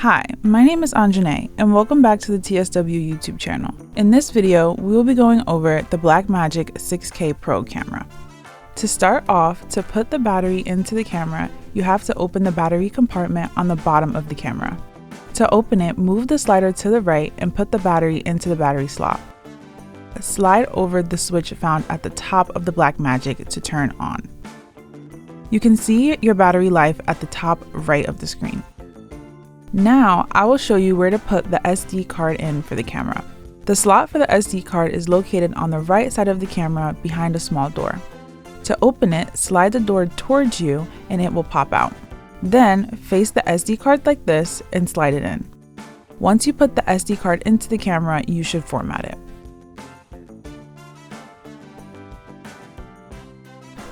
Hi, my name is Anjanae, and welcome back to the TSW YouTube channel. In this video, we will be going over the Blackmagic 6K Pro camera. To start off, to put the battery into the camera, you have to open the battery compartment on the bottom of the camera. To open it, move the slider to the right and put the battery into the battery slot. Slide over the switch found at the top of the Blackmagic to turn on. You can see your battery life at the top right of the screen. Now, I will show you where to put the SD card in for the camera. The slot for the SD card is located on the right side of the camera behind a small door. To open it, slide the door towards you and it will pop out. Then, face the SD card like this and slide it in. Once you put the SD card into the camera, you should format it.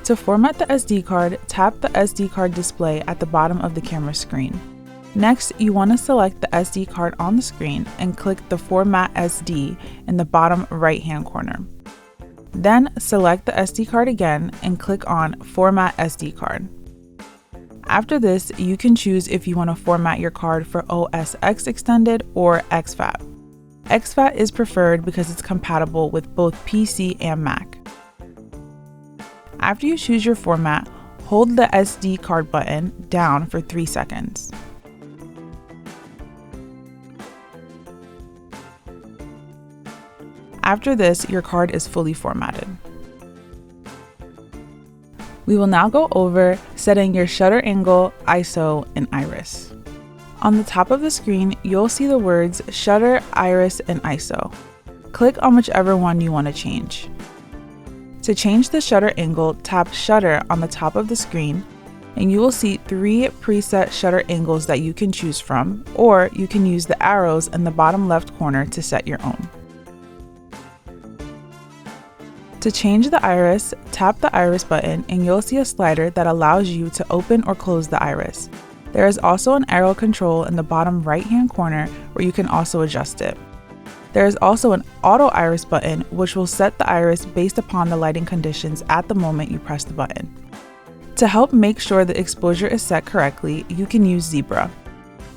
To format the SD card, tap the SD card display at the bottom of the camera screen. Next, you want to select the SD card on the screen and click the Format SD in the bottom right-hand corner. Then, select the SD card again and click on Format SD card. After this, you can choose if you want to format your card for OS/X Extended or exFAT. exFAT is preferred because it's compatible with both PC and Mac. After you choose your format, hold the SD card button down for 3 seconds. After this, your card is fully formatted. We will now go over setting your shutter angle, ISO, and iris. On the top of the screen, you'll see the words shutter, iris, and ISO. Click on whichever one you want to change. To change the shutter angle, tap shutter on the top of the screen, and you will see 3 preset shutter angles that you can choose from, or you can use the arrows in the bottom left corner to set your own. To change the iris, tap the iris button and you'll see a slider that allows you to open or close the iris. There is also an arrow control in the bottom right-hand corner where you can also adjust it. There is also an auto iris button which will set the iris based upon the lighting conditions at the moment you press the button. To help make sure the exposure is set correctly, you can use Zebra.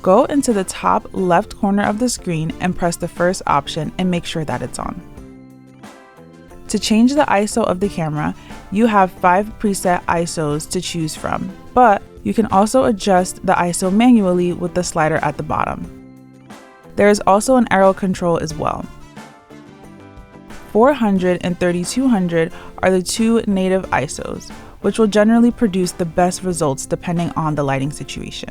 Go into the top left corner of the screen and press the first option and make sure that it's on. To change the ISO of the camera, you have 5 preset ISOs to choose from, but you can also adjust the ISO manually with the slider at the bottom. There is also an arrow control as well. 400 and 3200 are the 2 native ISOs, which will generally produce the best results depending on the lighting situation.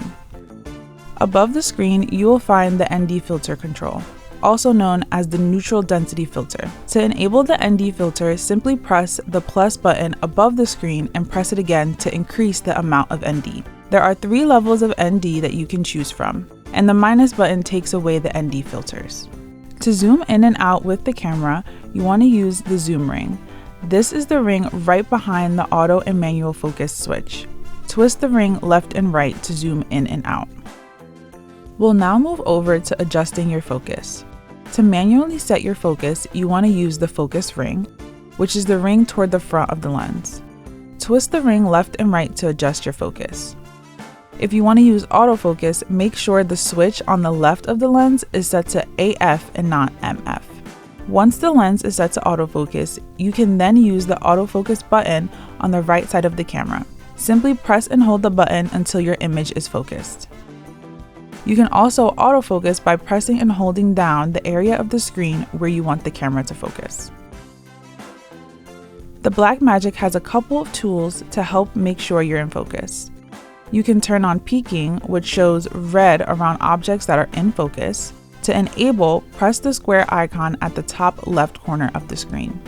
Above the screen, you will find the ND filter control, also known as the neutral density filter. To enable the ND filter, simply press the plus button above the screen and press it again to increase the amount of ND. There are 3 levels of ND that you can choose from, and the minus button takes away the ND filters. To zoom in and out with the camera, you want to use the zoom ring. This is the ring right behind the auto and manual focus switch. Twist the ring left and right to zoom in and out. We'll now move over to adjusting your focus. To manually set your focus, you want to use the focus ring, which is the ring toward the front of the lens. Twist the ring left and right to adjust your focus. If you want to use autofocus, make sure the switch on the left of the lens is set to AF and not MF. Once the lens is set to autofocus, you can then use the autofocus button on the right side of the camera. Simply press and hold the button until your image is focused. You can also autofocus by pressing and holding down the area of the screen where you want the camera to focus. The Blackmagic has a couple of tools to help make sure you're in focus. You can turn on peaking, which shows red around objects that are in focus. To enable, press the square icon at the top left corner of the screen.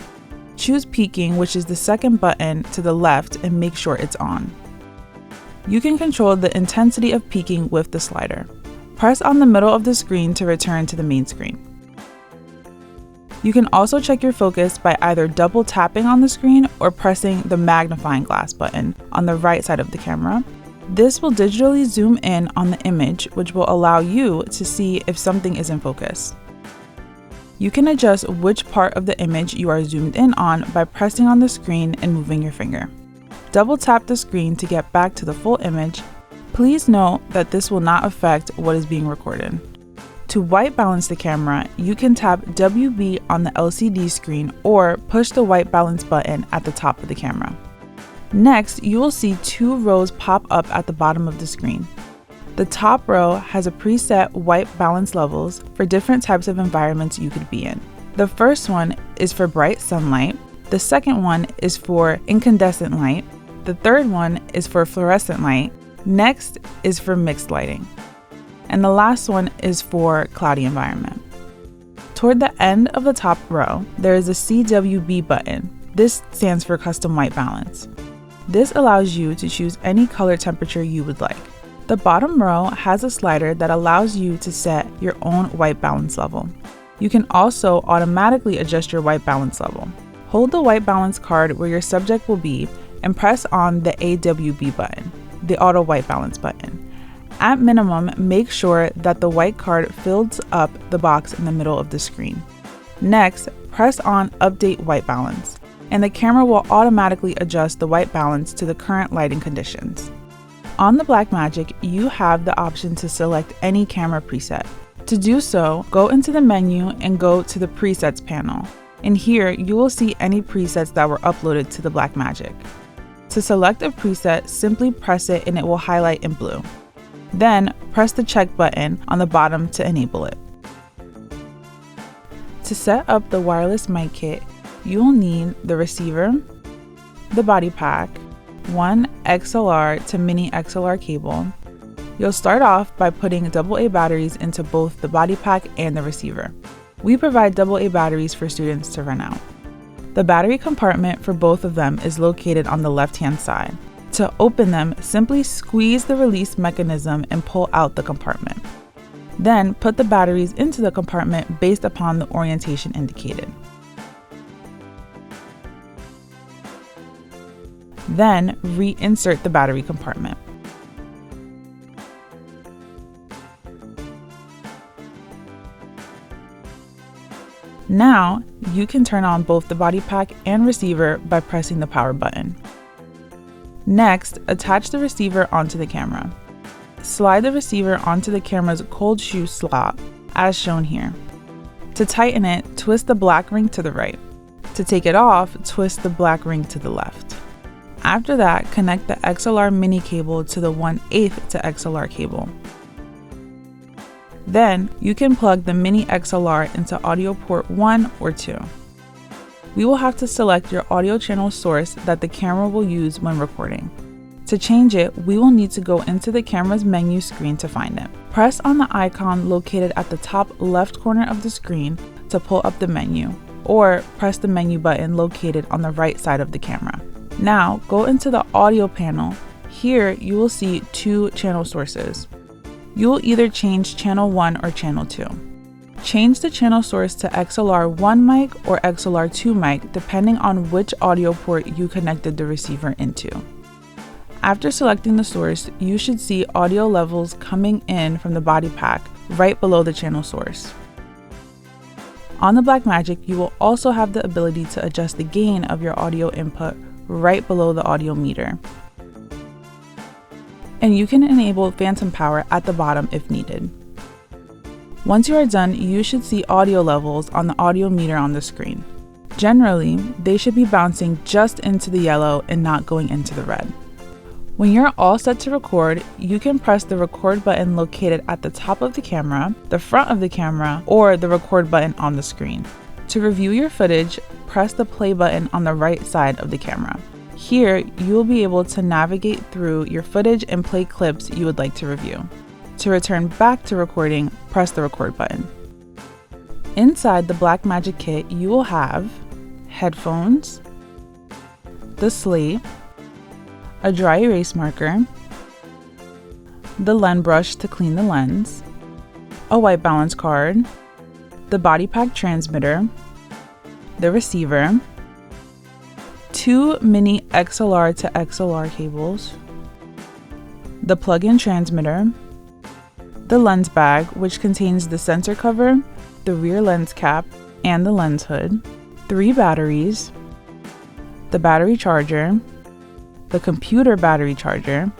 Choose peaking, which is the second button to the left, and make sure it's on. You can control the intensity of peaking with the slider. Press on the middle of the screen to return to the main screen. You can also check your focus by either double tapping on the screen or pressing the magnifying glass button on the right side of the camera. This will digitally zoom in on the image, which will allow you to see if something is in focus. You can adjust which part of the image you are zoomed in on by pressing on the screen and moving your finger. Double tap the screen to get back to the full image, Please note that this will not affect what is being recorded. To white balance the camera, you can tap WB on the LCD screen or push the white balance button at the top of the camera. Next, you will see two rows pop up at the bottom of the screen. The top row has a preset white balance levels for different types of environments you could be in. The first one is for bright sunlight, the second one is for incandescent light, the third one is for fluorescent light, next is for mixed lighting, and the last one is for cloudy environment. Toward the end of the top row, there is a CWB button. This stands for custom white balance. This allows you to choose any color temperature you would like. The bottom row has a slider that allows you to set your own white balance level. You can also automatically adjust your white balance level. Hold the white balance card where your subject will be and press on the AWB button, the auto white balance button. At minimum, make sure that the white card fills up the box in the middle of the screen. Next, press on update white balance, and the camera will automatically adjust the white balance to the current lighting conditions. On the Blackmagic, you have the option to select any camera preset. To do so, go into the menu and go to the presets panel. And here, you will see any presets that were uploaded to the Blackmagic. To select a preset, simply press it and it will highlight in blue. Then, press the check button on the bottom to enable it. To set up the wireless mic kit, you will need the receiver, the body pack, one XLR to mini XLR cable. You'll start off by putting AA batteries into both the body pack and the receiver. We provide AA batteries for students to rent out. The battery compartment for both of them is located on the left-hand side. To open them, simply squeeze the release mechanism and pull out the compartment. Then put the batteries into the compartment based upon the orientation indicated. Then reinsert the battery compartment. Now, you can turn on both the body pack and receiver by pressing the power button. Next, attach the receiver onto the camera. Slide the receiver onto the camera's cold shoe slot, as shown here. To tighten it, twist the black ring to the right. To take it off, twist the black ring to the left. After that, connect the XLR mini cable to the 1/8 to XLR cable. Then, you can plug the mini XLR into audio port 1 or 2. We will have to select your audio channel source that the camera will use when recording. To change it, we will need to go into the camera's menu screen to find it. Press on the icon located at the top left corner of the screen to pull up the menu, or press the menu button located on the right side of the camera. Now, go into the audio panel. Here, you will see two channel sources. You will either change channel 1 or channel 2. Change the channel source to XLR1 mic or XLR2 mic depending on which audio port you connected the receiver into. After selecting the source, you should see audio levels coming in from the body pack right below the channel source. On the Blackmagic, you will also have the ability to adjust the gain of your audio input right below the audio meter. And you can enable phantom power at the bottom if needed. Once you are done, you should see audio levels on the audio meter on the screen. Generally, they should be bouncing just into the yellow and not going into the red. When you're all set to record, you can press the record button located at the top of the camera, the front of the camera, or the record button on the screen. To review your footage, press the play button on the right side of the camera. Here, you will be able to navigate through your footage and play clips you would like to review. To return back to recording, press the record button. Inside the Blackmagic kit, you will have headphones, the slate, a dry erase marker, the lens brush to clean the lens, a white balance card, the body pack transmitter, the receiver, two mini XLR to XLR cables, the plug-in transmitter, the lens bag, which contains the sensor cover, the rear lens cap, and the lens hood, 3 batteries, the battery charger, the computer battery charger,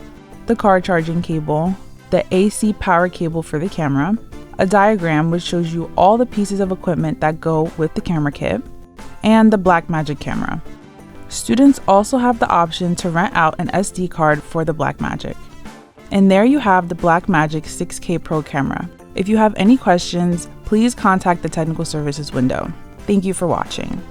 the car charging cable, the AC power cable for the camera, a diagram which shows you all the pieces of equipment that go with the camera kit, and the Blackmagic camera. Students also have the option to rent out an SD card for the Blackmagic. And there you have the Blackmagic 6K Pro camera. If you have any questions, please contact the Technical Services window. Thank you for watching.